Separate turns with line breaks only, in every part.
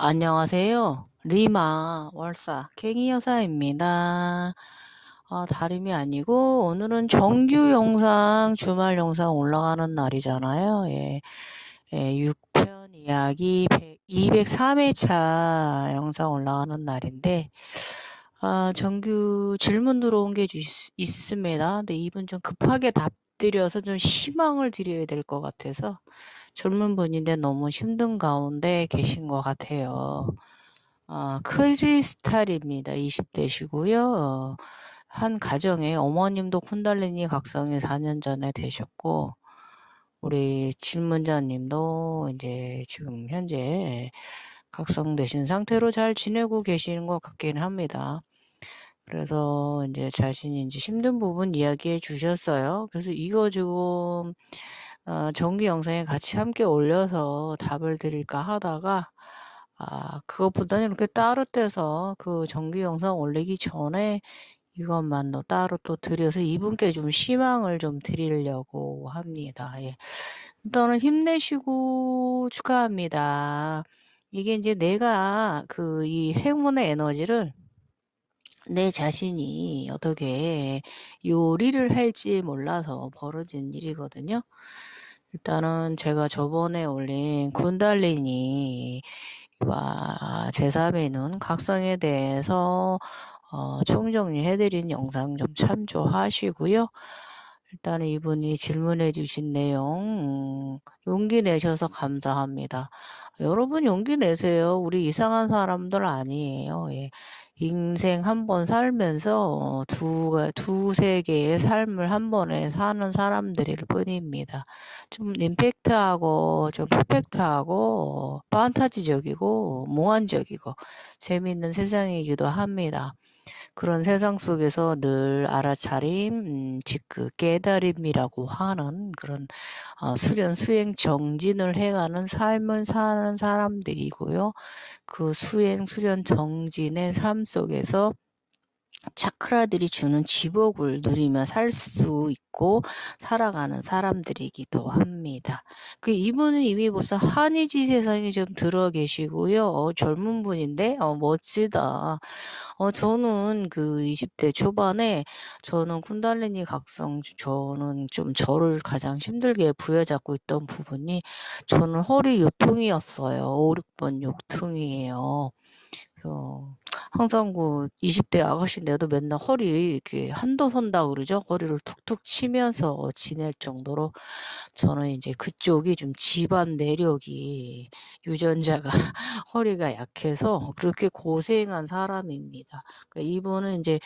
안녕하세요. 리마 월사 갱이 여사입니다. 다름이 아니고 오늘은 정규 영상 주말 영상 올라가는 날이잖아요. 예, 6편 이야기 203회차 영상 올라가는 날인데 정규 질문 들어온 게 있습니다. 근데 이분 좀 급하게 답드려서 좀 희망을 드려야 될 것 같아서 젊은 분인데 너무 힘든 가운데 계신 것 같아요. 크리스탈입니다. 20대시고요. 한 가정에 어머님도 쿤달리니 각성이 4년 전에 되셨고, 우리 질문자님도 이제 지금 현재 각성되신 상태로 잘 지내고 계시는 것 같기는 합니다. 그래서 이제 자신이 이제 힘든 부분 이야기해 주셨어요. 그래서 이거 지금 정기 영상에 같이 함께 올려서 답을 드릴까 하다가 그것보다는 이렇게 따로 떼서 그 정기 영상 올리기 전에 이것만 따로 또 드려서 이분께 좀 희망을 좀 드리려고 합니다. 예. 일단은 힘내시고 축하합니다. 이게 이제 내가 이 행운의 에너지를 내 자신이 어떻게 요리를 할지 몰라서 벌어진 일이거든요. 일단은 제가 저번에 올린 군달리니와 제3의 눈 각성에 대해서 총정리해드린 영상 좀 참조하시고요. 일단은 이분이 질문해 주신 내용 용기 내셔서 감사합니다. 여러분 용기 내세요. 우리 이상한 사람들 아니에요. 예. 인생 한 번 살면서 두세 개의 삶을 한 번에 사는 사람들일 뿐입니다. 좀 임팩트하고 좀 퍼펙트하고 판타지적이고 몽환적이고 재미있는 세상이기도 합니다. 그런 세상 속에서 늘 알아차림, 즉 깨달음이라고 하는 그런 수련, 수행, 정진을 해가는 삶을 사는 사람들이고요. 그 수행, 수련, 정진의 삶 속에서 차크라들이 주는 지복을 누리며 살 수 있고 살아가는 사람들이기도 합니다. 이분은 이미 벌써 한의지 세상에 좀 들어 계시고요. 젊은 분인데 멋지다. 저는 20대 초반에 저는 쿤달리니 각성 저는 좀 저를 가장 힘들게 부여잡고 있던 부분이 저는 허리 요통이었어요. 5, 6번 요통이에요. 그래서 항상 20대 아가씨인데도 맨날 허리 이렇게 한도 선다 그러죠. 허리를 툭툭 치면서 지낼 정도로 저는 이제 그쪽이 좀 집안 내력이 유전자가 허리가 약해서 그렇게 고생한 사람입니다. 이분은 이제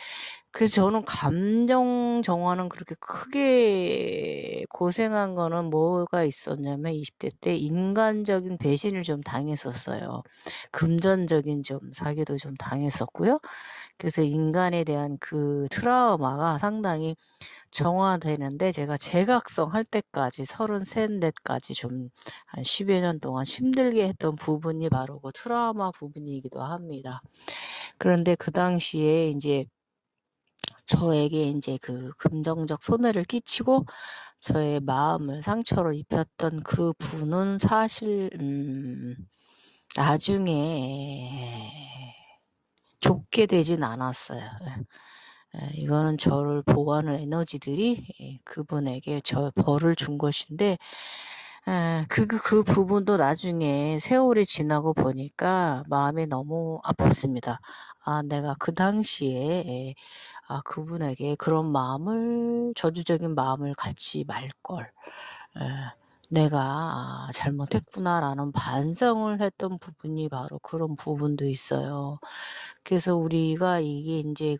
그래서 저는 감정 정화는 그렇게 크게 고생한 거는 뭐가 있었냐면 20대 때 인간적인 배신을 좀 당했었어요. 금전적인 좀 사기도 좀 당했었고요. 그래서 인간에 대한 그 트라우마가 상당히 정화되는데 제가 재각성 할 때까지 33, 4까지 좀 한 10여 년 동안 힘들게 했던 부분이 바로 그 트라우마 부분이기도 합니다. 그런데 그 당시에 이제 저에게 이제 금전적 손해를 끼치고 저의 마음을 상처를 입혔던 그 분은 사실 나중에 좋게 되진 않았어요. 이거는 저를 보호하는 에너지들이 그분에게 저 벌을 준 것인데 그 부분도 나중에 세월이 지나고 보니까 마음이 너무 아팠습니다. 내가 그 당시에 그분에게 그런 마음을 저주적인 마음을 갖지 말걸. 내가 잘못했구나라는 반성을 했던 부분이 바로 그런 부분도 있어요. 그래서 우리가 이게 인제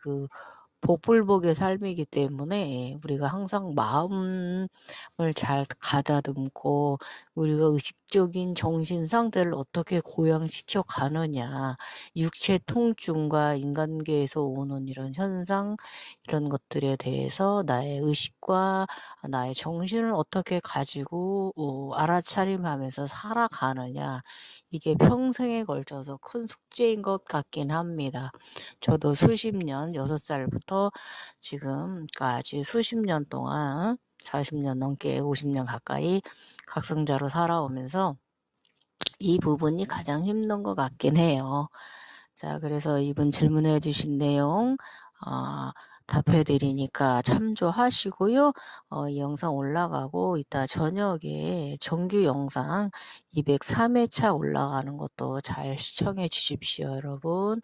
복불복의 삶이기 때문에 우리가 항상 마음을 잘 가다듬고 우리가 의식적인 정신 상태를 어떻게 고양시켜 가느냐. 육체 통증과 인간계에서 오는 이런 현상 이런 것들에 대해서 나의 의식과 나의 정신을 어떻게 가지고 알아차림하면서 살아가느냐. 이게 평생에 걸쳐서 큰 숙제인 것 같긴 합니다. 저도 수십 년 6살부터 지금까지 수십 년 동안 40년 넘게 50년 가까이 각성자로 살아오면서 이 부분이 가장 힘든 것 같긴 해요. 자, 그래서 이분 질문해 주신 내용 답해 드리니까 참조하시고요. 이 영상 올라가고 이따 저녁에 정규 영상 203회차 올라가는 것도 잘 시청해 주십시오, 여러분.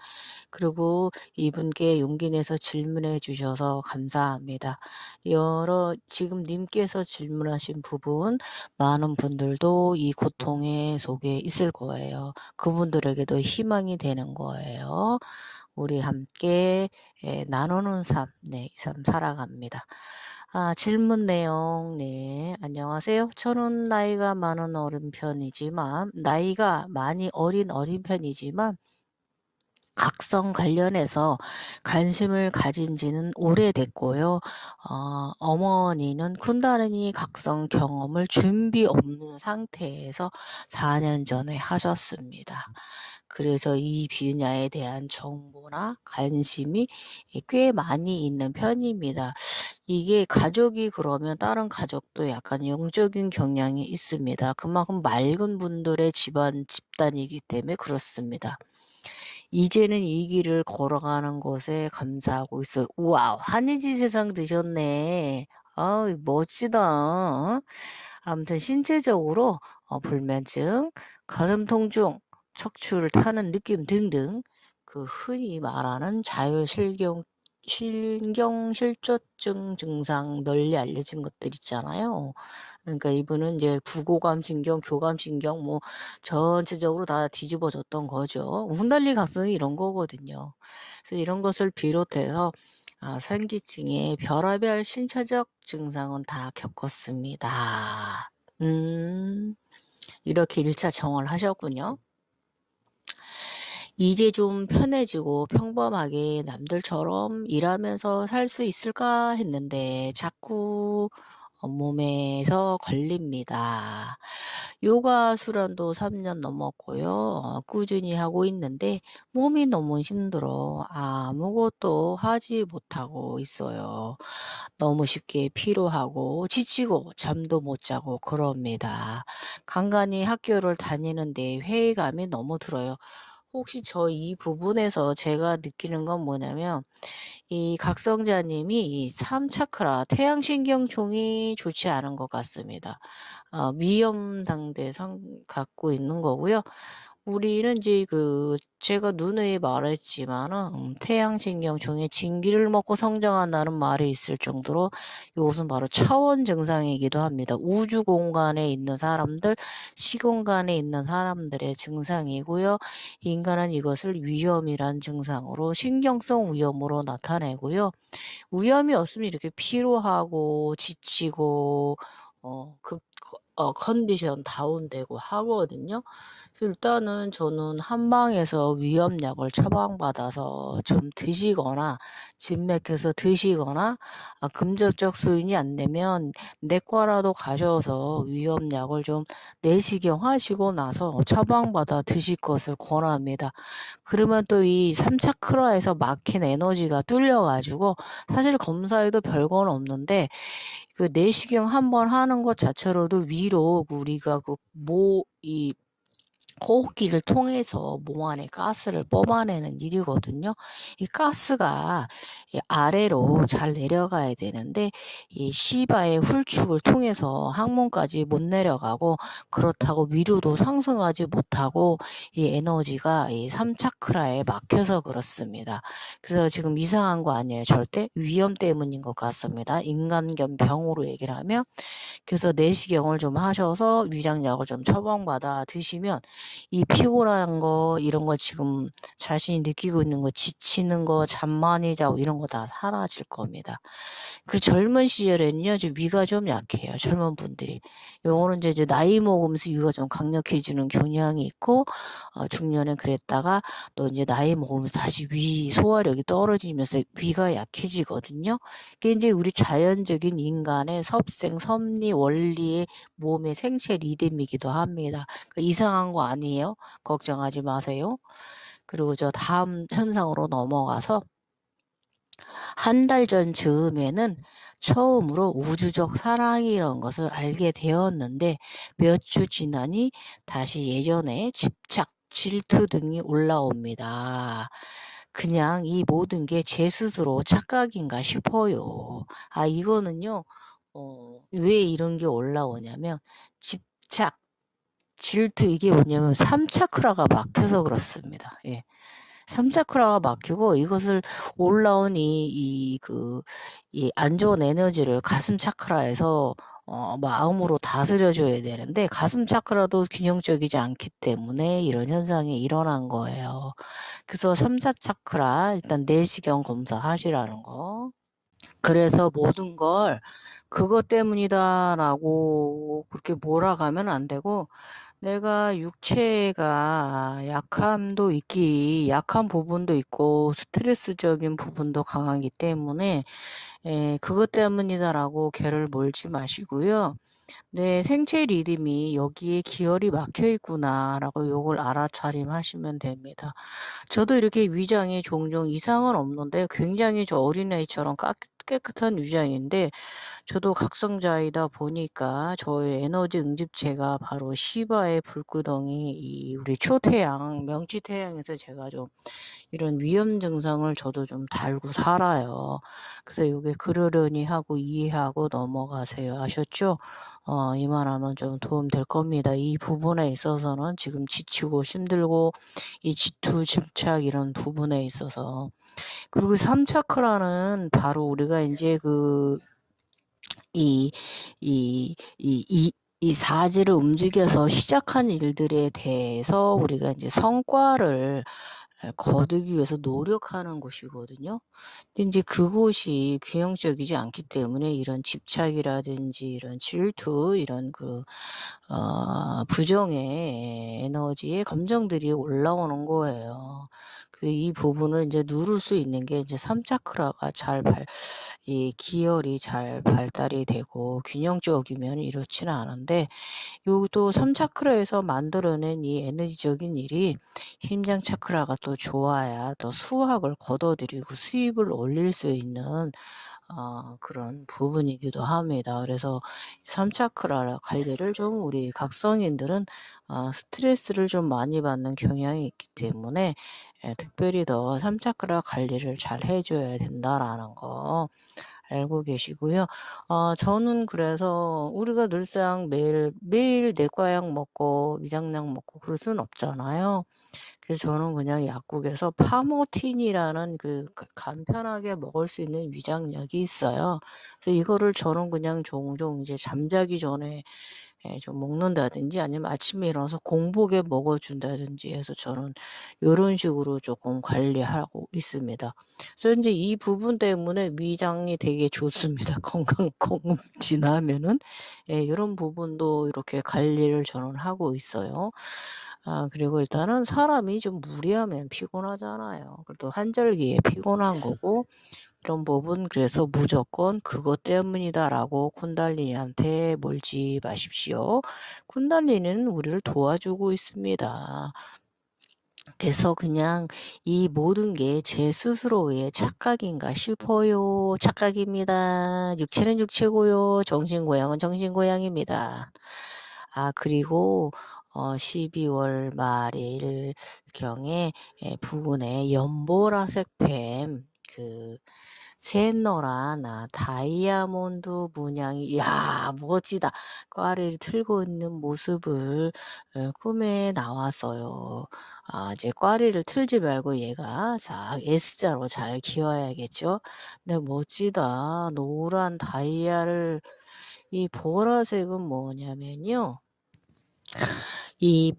그리고 이분께 용기 내서 질문해 주셔서 감사합니다. 지금 님께서 질문하신 부분 많은 분들도 이 고통의 속에 있을 거예요. 그분들에게도 희망이 되는 거예요. 우리 함께 나누는 삶, 이 삶 살아갑니다. 질문 내용, 안녕하세요. 저는 나이가 많은 나이가 많이 어린 편이지만 각성 관련해서 관심을 가진 지는 오래됐고요. 어머니는 쿤다리니 각성 경험을 준비 없는 상태에서 4년 전에 하셨습니다. 그래서 이 분야에 대한 정보나 관심이 꽤 많이 있는 편입니다. 이게 가족이 그러면 다른 가족도 약간 영적인 경향이 있습니다. 그만큼 맑은 분들의 집단이기 때문에 그렇습니다. 이제는 이 길을 걸어가는 것에 감사하고 있어요. 우와, 한의지 세상 드셨네. 멋지다. 아무튼 신체적으로 불면증, 가슴 통증, 척추를 타는 느낌 등등 그 흔히 말하는 신경실조증 증상 널리 알려진 것들 있잖아요. 그러니까 이분은 이제 부고감신경, 교감신경 전체적으로 다 뒤집어졌던 거죠. 훈달리 각성이 이런 거거든요. 그래서 이런 것을 비롯해서 생기층의 별의별 신체적 증상은 다 겪었습니다. 이렇게 1차 정화를 하셨군요. 이제 좀 편해지고 평범하게 남들처럼 일하면서 살 수 있을까 했는데 자꾸 몸에서 걸립니다. 요가 수련도 3년 넘었고요. 꾸준히 하고 있는데 몸이 너무 힘들어 아무것도 하지 못하고 있어요. 너무 쉽게 피로하고 지치고 잠도 못 자고 그럽니다. 간간히 학교를 다니는데 회의감이 너무 들어요. 혹시 저 이 부분에서 제가 느끼는 건 뭐냐면 이 각성자님이 이 3차크라 태양신경총이 좋지 않은 것 같습니다. 위험상대상 갖고 있는 거고요. 우리는 이제 제가 누누이 말했지만은 태양신경총의 진기를 먹고 성장한다는 말이 있을 정도로 이것은 바로 차원 증상이기도 합니다. 우주 공간에 있는 사람들, 시공간에 있는 사람들의 증상이고요. 인간은 이것을 위험이란 증상으로 신경성 위험으로 나타내고요. 위험이 없으면 이렇게 피로하고 지치고 컨디션 다운되고 하거든요. 그래서 일단은 저는 한방에서 위험약을 처방받아서 좀 드시거나 진맥해서 드시거나 금전적 수인이 안 되면 내과라도 가셔서 위험약을 좀 내시경 하시고 나서 처방받아 드실 것을 권합니다. 그러면 또 이 3차크라에서 막힌 에너지가 뚫려가지고 사실 검사에도 별건 없는데 내시경 한번 하는 것 자체로도 위로 우리가 이 호흡기를 통해서 몸 안에 가스를 뽑아내는 일이거든요. 이 가스가 아래로 잘 내려가야 되는데 이 시바의 훌축을 통해서 항문까지 못 내려가고 그렇다고 위로도 상승하지 못하고 이 에너지가 이 3차크라에 막혀서 그렇습니다. 그래서 지금 이상한 거 아니에요. 절대 위험 때문인 것 같습니다. 인간 겸 병으로 얘기를 하면 그래서 내시경을 좀 하셔서 위장약을 좀 처방받아 드시면 이 피곤한 거 이런 거 지금 자신이 느끼고 있는 거 지치는 거 잠 많이 자고 이런 거 다 사라질 겁니다. 그 젊은 시절에는요 위가 좀 약해요. 젊은 분들이. 요거는 이제 나이 먹으면서 위가 좀 강력해지는 경향이 있고 중년에 그랬다가 또 이제 나이 먹으면서 다시 위 소화력이 떨어지면서 위가 약해지거든요. 그게 이제 우리 자연적인 인간의 섭생 섭리 원리의 몸의 생체 리듬이기도 합니다. 이상한 거 아니에요. 걱정하지 마세요. 그리고 저 다음 현상으로 넘어가서 한 달 전 즈음에는 처음으로 우주적 사랑이란 것을 알게 되었는데 몇 주 지나니 다시 예전에 집착, 질투 등이 올라옵니다. 그냥 이 모든 게 제 스스로 착각인가 싶어요. 이거는요, 왜 이런 게 올라오냐면 집착, 질투 이게 뭐냐면 3차크라가 막혀서 그렇습니다. 예. 3차크라가 막히고 이것을 올라온 이 안 좋은 에너지를 가슴 차크라에서 마음으로 다스려 줘야 되는데 가슴 차크라도 균형적이지 않기 때문에 이런 현상이 일어난 거예요. 그래서 3차 차크라 일단 내시경 검사하시라는 거. 그래서 모든 걸 그것 때문이다라고 그렇게 몰아가면 안 되고 내가 육체가 약한 부분도 있고 스트레스적인 부분도 강하기 때문에 그것 때문이다라고 괴를 몰지 마시고요. 내 생체 리듬이 여기에 기혈이 막혀 있구나라고 요걸 알아차림하시면 됩니다. 저도 이렇게 위장에 종종 이상은 없는데 굉장히 저 어린아이처럼 깨끗한 위장인데 저도 각성자이다 보니까 저의 에너지 응집체가 바로 시바의 불구덩이 이 우리 초태양 명치태양에서 제가 좀 이런 위험 증상을 저도 좀 달고 살아요. 그래서 요게 그러려니 하고 이해하고 넘어가세요. 아셨죠? 이만하면 좀 도움 될 겁니다. 이 부분에 있어서는 지금 지치고 힘들고 이 질투, 집착 이런 부분에 있어서 그리고 3차크라는 바로 우리가 인제 이 이 사지를 움직여서 시작한 일들에 대해서 우리가 인제 성과를 거두기 위해서 노력하는 곳이거든요. 근데 인제 그곳이 균형적이지 않기 때문에 이런 집착이라든지 이런 질투 이런 부정의 에너지의 감정들이 올라오는 거예요. 이 부분을 인제 누를 수 있는 게 이제 3차크라가 이 기혈이 잘 발달이 되고 균형적이면 이렇지는 않은데 요도 3차크라에서 만들어낸 이 에너지적인 일이 심장 차크라가 또 좋아야 더 수확을 거둬들이고 수입을 올릴 수 있는 그런 부분이기도 합니다. 그래서 3차크라 관리를 좀 우리 각성인들은 스트레스를 좀 많이 받는 경향이 있기 때문에 특별히 더 3차크라 관리를 잘 해줘야 된다라는 거 알고 계시고요. 저는 그래서 우리가 늘상 매일 내과약 먹고 위장약 먹고 그럴 수는 없잖아요. 그래서 저는 그냥 약국에서 파모틴이라는 간편하게 먹을 수 있는 위장약이 있어요. 그래서 이거를 저는 그냥 종종 이제 잠자기 전에 좀 먹는다든지 아니면 아침에 일어나서 공복에 먹어 준다든지 해서 저는 요런 식으로 조금 관리하고 있습니다. 그래서 인제 이 부분 때문에 위장이 되게 좋습니다. 건강검진하면은 요런 부분도 이렇게 관리를 저는 하고 있어요. 그리고 일단은 사람이 좀 무리하면 피곤하잖아요. 그래도 한절기에 피곤한 거고 이런 부분 그래서 무조건 '그것 때문이다.'라고 쿤달리니한테 몰지 마십시오. 쿤달리니는 우리를 도와주고 있습니다. 그래서 그냥 이 모든 게 제 스스로의 착각인가 싶어요. 착각입니다. 육체는 육체고요. 정신고양은 정신고양입니다. 그리고 12월 말일경에 부근에 연보라색 뱀 새노란 다이아몬드 문양이 이야 멋지다. 꽈리를 틀고 있는 모습을 꿈에 나왔어요. 이제 꽈리를 틀지 말고 얘가 S자로 잘 키워야겠죠. 근데 멋지다. 노란 다이아를 이 보라색은 뭐냐면요. 이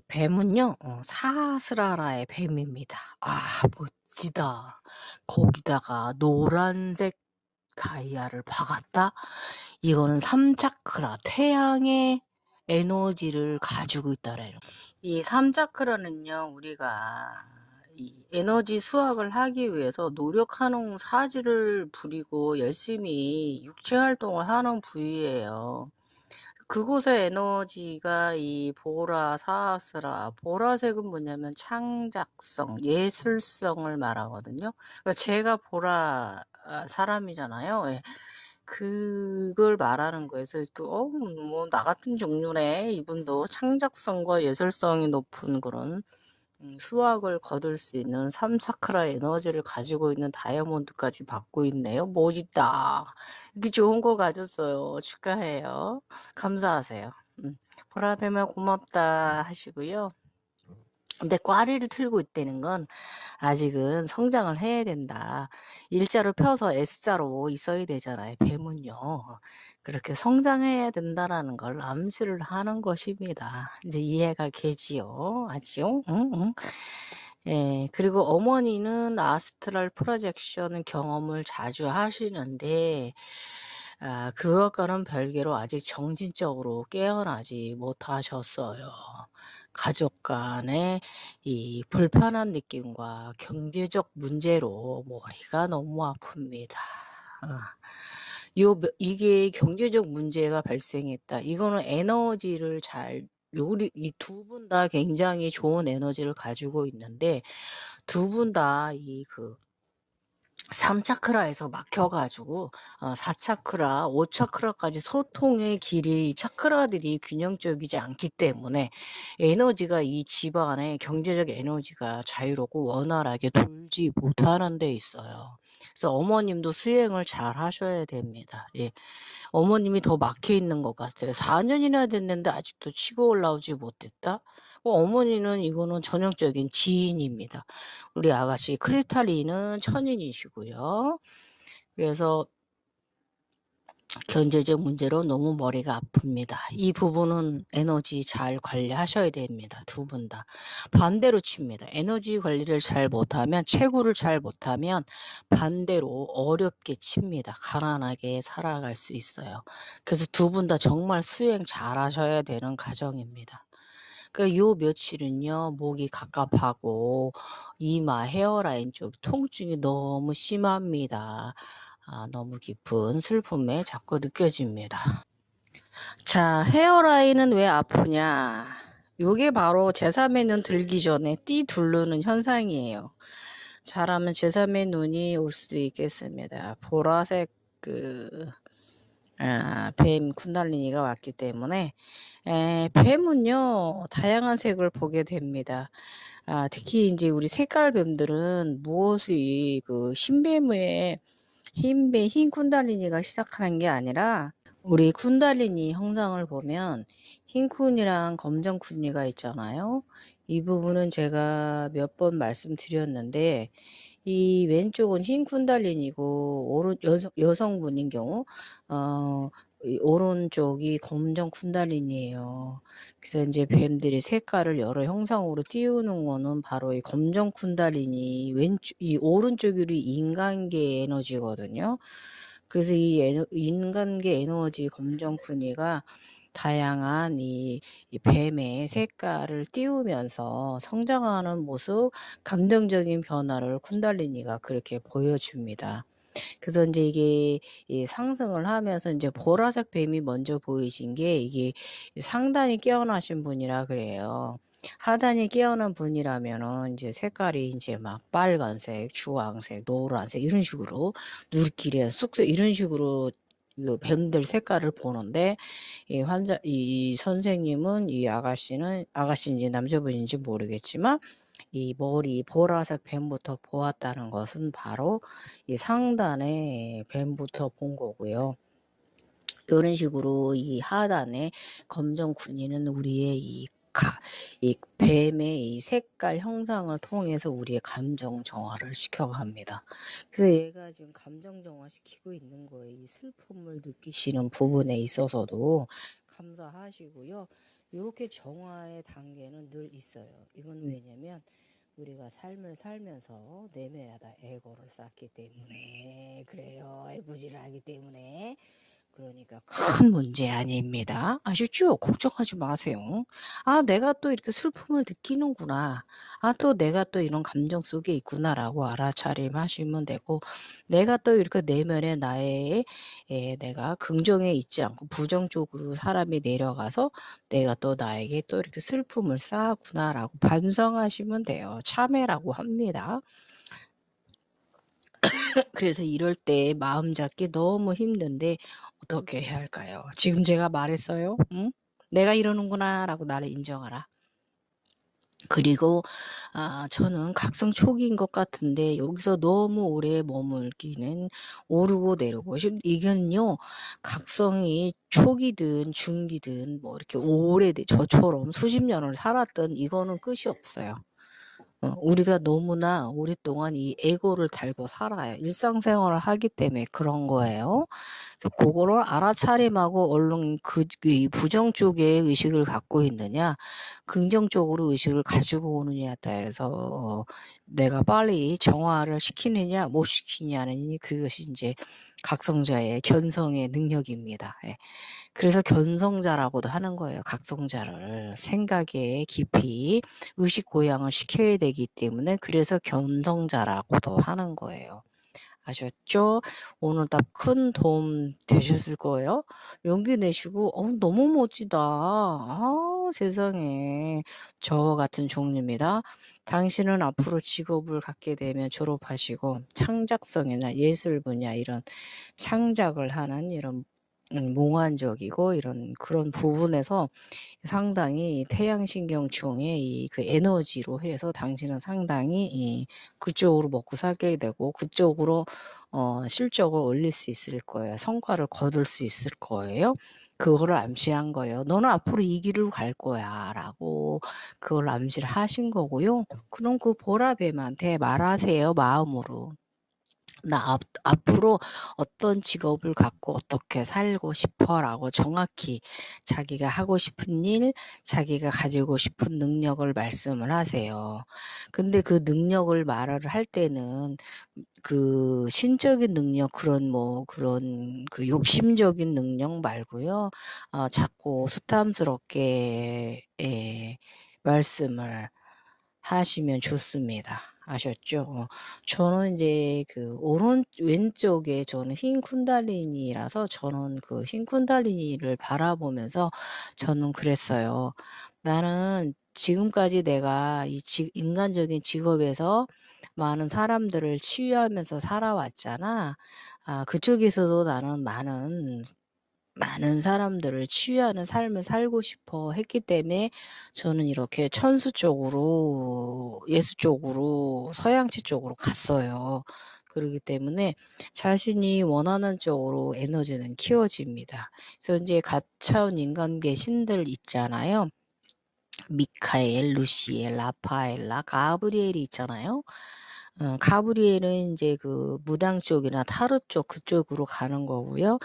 뱀은요, 사스라라의 뱀입니다. 멋지다. 거기다가 노란색 다이아를 박았다? 이거는 3차크라, 태양의 에너지를 가지고 있다라는 이 3차크라는요, 우리가 이 에너지 수확을 하기 위해서 노력하는 사지를 부리고 열심히 육체 활동을 하는 부위예요. 그곳의 에너지가 이 보라 사스라 보라색은 뭐냐면 창작성, 예술성을 말하거든요. 그러니까 제가 보라 사람이잖아요. 예. 그걸 말하는 거예요. 그래서 뭐 나 같은 종류네. 이분도 창작성과 예술성이 높은 그런 수확을 거둘 수 있는 3차크라 에너지를 가지고 있는 다이아몬드까지 받고 있네요. 멋있다. 이렇게 좋은 거 가졌어요. 축하해요. 감사하세요. 보라뱀아 고맙다 하시고요. 근데 꽈리를 틀고 있다는 건 아직은 성장을 해야 된다. 일자로 펴서 S자로 있어야 되잖아요. 뱀은요. 그렇게 성장해야 된다라는 걸 암시를 하는 것입니다. 이제 이해가 되지요. 아지요? 응, 응. 예, 그리고 어머니는 아스트랄 프로젝션 경험을 자주 하시는데, 그것과는 별개로 아직 정신적으로 깨어나지 못하셨어요. 가족 간의 이 불편한 느낌과 경제적 문제로 머리가 너무 아픕니다. 이게 경제적 문제가 발생했다. 이거는 에너지를 우리 이 두 분 다 굉장히 좋은 에너지를 가지고 있는데 두 분 다 그 3차크라에서 막혀가지고 4차크라, 5차크라까지 소통의 길이 차크라들이 균형적이지 않기 때문에 에너지가 이 집안의 경제적 에너지가 자유롭고 원활하게 돌지 못하는 데 있어요. 그래서 어머님도 수행을 잘 하셔야 됩니다. 예. 어머님이 더 막혀 있는 것 같아요. 4년이나 됐는데 아직도 치고 올라오지 못했다? 어머니는 이거는 전형적인 지인입니다. 우리 아가씨 크리스탈리는 천인이시고요. 그래서 경제적 문제로 너무 머리가 아픕니다. 이 부분은 에너지 잘 관리하셔야 됩니다. 두 분 다. 반대로 칩니다. 에너지 관리를 잘 못하면, 채굴을 잘 못하면 반대로 어렵게 칩니다. 가난하게 살아갈 수 있어요. 그래서 두 분 다 정말 수행 잘 하셔야 되는 가정입니다. 요 며칠은요, 목이 갑갑하고 이마 헤어라인 쪽 통증이 너무 심합니다. 너무 깊은 슬픔에 자꾸 느껴집니다. 자, 헤어라인은 왜 아프냐? 요게 바로 제3의 눈 들기 전에 띠 두르는 현상이에요. 잘하면 제3의 눈이 올 수도 있겠습니다. 보라색 뱀 쿤달리니가 왔기 때문에 뱀은요 다양한 색을 보게 됩니다. 특히 이제 우리 색깔 뱀들은 무엇이 흰뱀의 흰 쿤달리니가 시작하는 게 아니라 우리 쿤달리니 형상을 보면 흰 쿤이랑 검정 쿤이가 있잖아요. 이 부분은 제가 몇 번 말씀드렸는데 이 왼쪽은 흰 쿤달리니고 여성분인 경우 이 오른쪽이 검정 쿤달리니예요. 그래서 이제 뱀들이 색깔을 여러 형상으로 띄우는 거는 바로 이 검정 쿤달리니 이 오른쪽이 인간계 에너지거든요. 그래서 이 인간계 에너지 검정 쿤이가 다양한 이 뱀의 색깔을 띄우면서 성장하는 모습, 감정적인 변화를 쿤달리니가 그렇게 보여줍니다. 그래서 인제 이게 이 상승을 하면서 인제 보라색 뱀이 먼저 보이신 게 이게 상단이 깨어나신 분이라 그래요. 하단이 깨어난 분이라면은 인제 색깔이 인제 막 빨간색, 주황색, 노란색 이런 식으로 누리끼리 쑥쑥 이런 식으로 뱀들 색깔을 보는데 이 선생님은 이 아가씨인지 남자분인지 모르겠지만 이 머리 보라색 뱀부터 보았다는 것은 바로 이 상단에 뱀부터 본 거고요. 이런 식으로 이 하단에 검정 군이는 우리의 이 뱀의 이 색깔 형상을 통해서 우리의 감정 정화를 시켜갑니다. 그래서 얘가 지금 감정 정화시키고 있는 거예요. 이 슬픔을 느끼시는 부분에 있어서도 감사하시고요. 이렇게 정화의 단계는 늘 있어요. 이건 왜냐면 우리가 삶을 살면서 내면에다 에고를 쌓기 때문에 그래요. 애부지를 하기 때문에 그러니까 큰 문제 아닙니다. 아셨죠? 걱정하지 마세요. 아, 내가 또 이렇게 슬픔을 느끼는구나. 아, 또 내가 또 이런 감정 속에 있구나라고 알아차림하시면 되고, 내가 또 이렇게 내면에 나의, 내가 긍정에 있지 않고 부정 쪽으로 사람이 내려가서 내가 또 나에게 또 이렇게 슬픔을 쌓았구나라고 반성하시면 돼요. 참회라고 합니다. 그래서 이럴 때 마음 잡기 너무 힘든데 어떻게 해야 할까요? 지금 제가 말했어요. 응? 내가 이러는구나라고 나를 인정하라. 그리고 저는 각성 초기인 것 같은데 여기서 너무 오래 머물기는 오르고 내리고 이게는요 각성이 초기든 중기든 뭐 이렇게 저처럼 수십 년을 살았던 이거는 끝이 없어요. 우리가 너무나 오랫동안 이 에고를 달고 살아요. 일상생활을 하기 때문에 그런 거예요. 그래서 그거를 알아차림하고 얼른 이 부정 쪽에 의식을 갖고 있느냐, 긍정 쪽으로 의식을 가지고 오느냐에 따라서 내가 빨리 정화를 시키느냐, 못 시키냐는 그것이 이제 각성자의 견성의 능력입니다. 예. 그래서 견성자라고도 하는 거예요. 각성자를 생각에 깊이 의식 고양을 시켜야 되기 때문에 그래서 견성자라고도 하는 거예요. 아셨죠? 오늘 답 큰 도움 되셨을 거예요. 용기 내시고 너무 멋지다. 아, 세상에. 저 같은 종류입니다. 당신은 앞으로 직업을 갖게 되면 졸업하시고 창작성이나 예술 분야 이런 창작을 하는 이런 몽환적이고 이런 그런 부분에서 상당히 태양신경총의 이 그 에너지로 해서 당신은 상당히 그쪽으로 먹고 살게 되고 그쪽으로 실적을 올릴 수 있을 거예요. 성과를 거둘 수 있을 거예요. 그거를 암시한 거예요. "너는 앞으로 이 길로 갈 거야."라고 그걸 암시를 하신 거고요. 그럼 그 보라뱀한테 말하세요, 마음으로. "나 앞으로 어떤 직업을 갖고 어떻게 살고 싶어."라고 정확히 자기가 하고 싶은 일, 자기가 가지고 싶은 능력을 말씀을 하세요. 근데 그 능력을 말을 할 때는 그 신적인 능력 그런 그 욕심적인 능력 말고요. 자꾸 수탐스럽게 말씀을 하시면 좋습니다. 아셨죠? 저는 이제 그 왼쪽에 저는 흰 쿤달리니라서 저는 그 흰 쿤달리니를 바라보면서 저는 그랬어요. '나는 지금까지 내가 이 인간적인 직업에서 많은 사람들을 치유하면서 살아왔잖아. 그쪽에서도 나는 많은 사람들을 치유하는 삶을 살고 싶어 했기 때문에 저는 이렇게 천수 쪽으로 예수 쪽으로 서양체 쪽으로 갔어요. 그러기 때문에 자신이 원하는 쪽으로 에너지는 키워집니다. 그래서 인제 가차원 인간계 신들 있잖아요. 미카엘, 루시엘, 라파엘라, 가브리엘이 있잖아요. 가브리엘은 인제 그 무당 쪽이나 타로 쪽 그쪽으로 가는 거고요.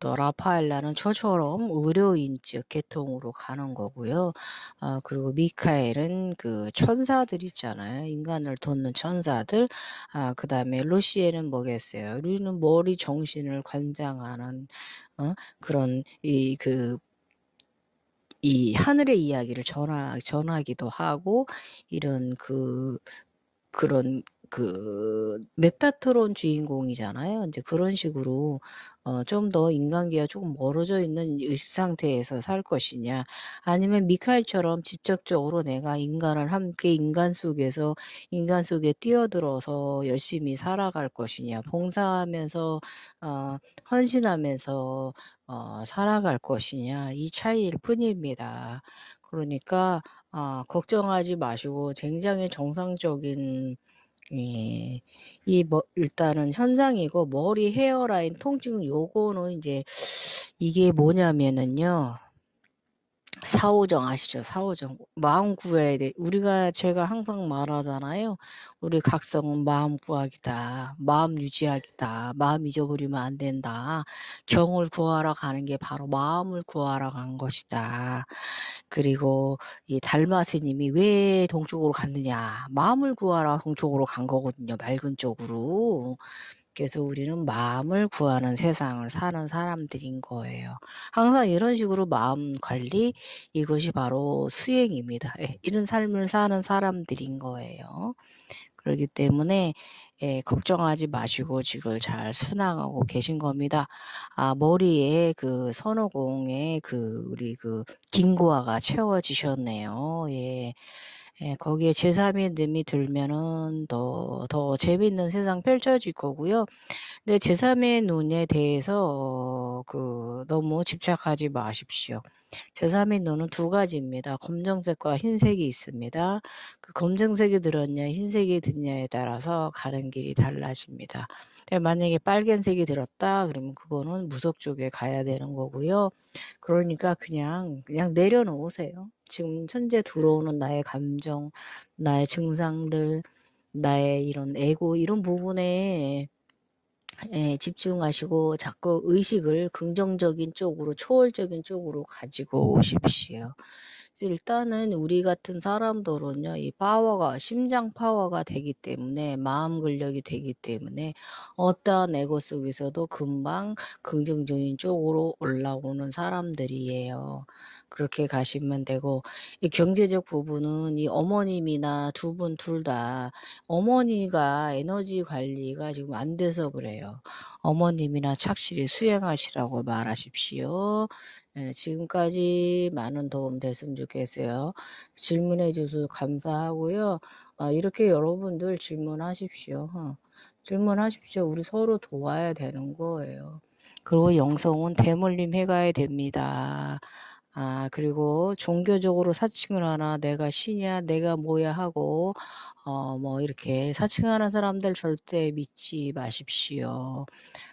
또 라파엘라는 저처럼 의료인 쪽 계통으로 가는 거고요. 그리고 미카엘은 그 천사들 있잖아요. 인간을 돕는 천사들. 그다음에 루시엘은 뭐겠어요? 루는 머리 정신을 관장하는 그런 이 하늘의 이야기를 전하기도 하고 이런 그런 메타트론 주인공이잖아요. 인제 그런 식으로 좀 더 인간계와 조금 멀어져 있는 상태에서 살 것이냐 아니면 미카엘처럼 직접적으로 내가 인간을 함께 인간 속에 뛰어들어서 열심히 살아갈 것이냐 봉사하면서 헌신하면서 살아갈 것이냐 이 차이일 뿐입니다. 그러니까 걱정하지 마시고 굉장히 정상적인 일단은 현상이고 머리 헤어라인 통증 요거는 인제 이게 뭐냐면은요. 사오정 아시죠? 사오정. 마음 구해야 돼. 제가 항상 말하잖아요. 우리 각성은 마음 구하기다. 마음 유지하기다. 마음 잊어버리면 안 된다. 경을 구하러 가는 게 바로 마음을 구하러 간 것이다. 그리고 이 달마스님이 왜 동쪽으로 갔느냐. 마음을 구하러 동쪽으로 간 거거든요, 맑은 쪽으로. 계속해서 우리는 마음을 구하는 세상을 사는 사람들인 거예요. 항상 이런 식으로 마음 관리, 이것이 바로 수행입니다. 예, 이런 삶을 사는 사람들인 거예요. 그렇기 때문에 걱정하지 마시고 지금 잘 순항하고 계신 겁니다. 머리에 그 선호공에 우리 김구아가 채워지셨네요. 예. 예, 거기에 제3의 님이 들면은 더 재밌는 세상 펼쳐질 거고요. 근데 제3의 눈에 대해서 너무 집착하지 마십시오. 제3의 눈은 두 가지입니다. 검정색과 흰색이 있습니다. 그 검정색이 들었냐 흰색이 듣냐에 따라서 가는 길이 달라집니다. 근데 만약에 빨간색이 들었다 그러면 그거는 무속 쪽에 가야 되는 거고요. 그러니까 그냥 내려놓으세요. 지금 현재 들어오는 나의 감정, 나의 증상들, 나의 이런 에고 이런 부분에 집중하시고 자꾸 의식을 긍정적인 쪽으로, 초월적인 쪽으로 가지고 오십시오. 그래서 일단은 우리 같은 사람들은요, 이 파워가, 심장 파워가 되기 때문에, 마음 근력이 되기 때문에, 어떠한 에고 속에서도 금방 긍정적인 쪽으로 올라오는 사람들이에요. 그렇게 가시면 되고, 이 경제적 부분은 이 어머님이나 두 분 둘 다 어머니가 에너지 관리가 지금 안 돼서 그래요. 어머님이나 착실히 수행하시라고 말하십시오. 예, 지금까지 많은 도움 됐으면 좋겠어요. 질문해 주셔서 감사하고요. 이렇게 여러분들 질문하십시오. 질문하십시오. 우리 서로 도와야 되는 거예요. 그리고 영성은 대물림 해가야 됩니다. 그리고 종교적으로 사칭을 하나, 내가 신이야, 내가 뭐야 하고, 이렇게 사칭하는 사람들 절대 믿지 마십시오.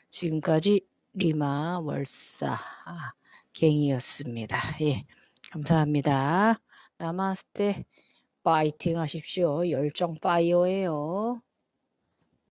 지금까지 리마 월사 갱이었습니다. 예, 감사합니다. 나마스테, 파이팅 하십시오. 열정 파이어예요.